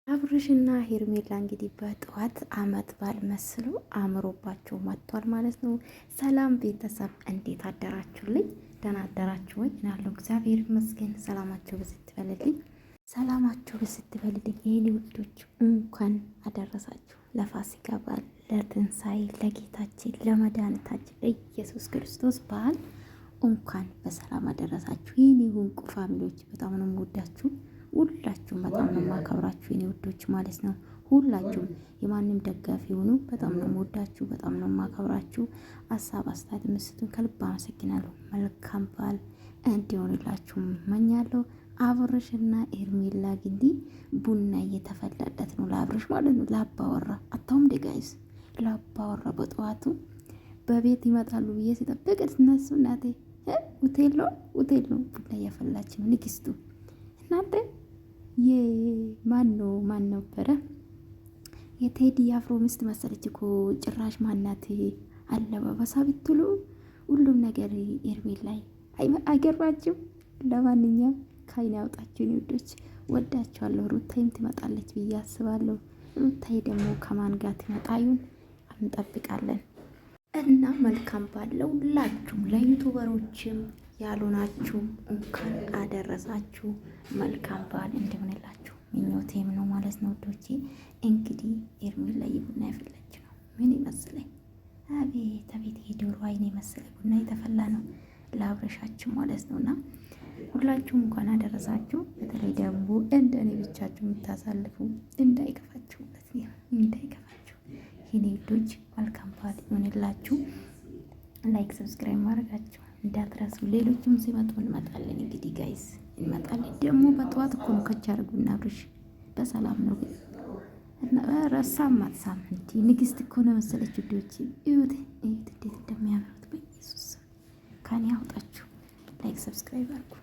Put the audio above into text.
አብርሽና ሄርሜላ እንግዲህ በጠዋት አመት በዓል መስሎ አምሮባቸው መጥቷል ማለት ነው። ሰላም ቤተሰብ እንዴት አደራችሁልኝ? ደህና አደራችሁ ወይ? እናለሁ እግዚአብሔር ይመስገን። ሰላማችሁ ብዝት ይበልልኝ፣ ሰላማችሁ ብዝት ይበልልኝ። የኔ ውዶች እንኳን አደረሳችሁ ለፋሲካ በዓል፣ ለትንሳኤ፣ ለጌታችን ለመድኃኒታችን ለኢየሱስ ክርስቶስ በዓል እንኳን በሰላም አደረሳችሁ። የኔ ውንቁ ፋሚሊዎች በጣም ነው የምወዳችሁ። ሁላችሁም በጣም ነው የማከብራችሁ የኔ ውዶች ማለት ነው። ሁላችሁም የማንም ደጋፊ ሆኑ በጣም ነው የምወዳችሁ፣ በጣም ነው የማከብራችሁ። ሀሳብ አስተያየት መስጡን ከልብ አመሰግናለሁ። መልካም በዓል እንዲሆንላችሁ እመኛለሁ። አብርሽና ሄርሜላ እንግዲህ ቡና እየተፈላለት ነው ለአብርሽ ማለት ነው። ለአባወራ አታውም ጋይስ፣ ለአባወራ በጠዋቱ በቤት ይመጣሉ ብዬ ሲጠብቅ እነሱ እናቴ ሆቴል ነው ቡና እያፈላች ነው ንግስቱ። እናንተ ማን ነበረ የቴዲ አፍሮ ሚስት መሰለች እኮ ጭራሽ ማናት አለባበሳ ብትሉ ሁሉም ነገር ሄርሜላ ላይ አይገርማችሁ? ለማንኛውም ከአይን ያውጣችሁ ውዶች፣ ወዳችኋለሁ። ሩታይም ትመጣለች ብዬ አስባለሁ። ሩታይ ደግሞ ከማን ጋር ትመጣዩን እንጠብቃለን። እና መልካም ባለው ሁላችሁም ለዩቱበሮችም ያሉናችሁ እንኳን አደረሳችሁ። መልካም በዓል እንዲሆንላችሁ ምኞቴም ነው ማለት ነው ወዶቼ። እንግዲህ ሄርሜላ ቡና ያፈላች ነው። ምን ይመስለኝ? አቤት አቤት፣ የዶሮ አይን የመሰለ ቡና የተፈላ ነው ለአብረሻችሁ ማለት ነውና ሁላችሁም እንኳን አደረሳችሁ። በተለይ ደግሞ እንደኔ ብቻችሁ የምታሳልፉ እንዳይከፋችሁ ማለት ነው፣ እንዳይከፋችሁ የኔ ልጆች። መልካም በዓል ይሆንላችሁ። ላይክ ሰብስክራይብ ማድረጋችሁ እንዳትረሱ። ሌሎችም ሲመጡ እንመጣለን። እንግዲህ ጋይስ እንመጣለን። ደግሞ በጠዋት እኮ ነው ከቻ አድርጉና አብርሽ በሰላም ነው እና ረሳም አትሳም እንዲ ንግስት እኮ ነው መሰለች። ልጆች እዩት እንዴት እንደሚያምሩት በኢየሱስ ካን ያውጣችሁ። ላይክ ሰብስክራይብ አድርጉ።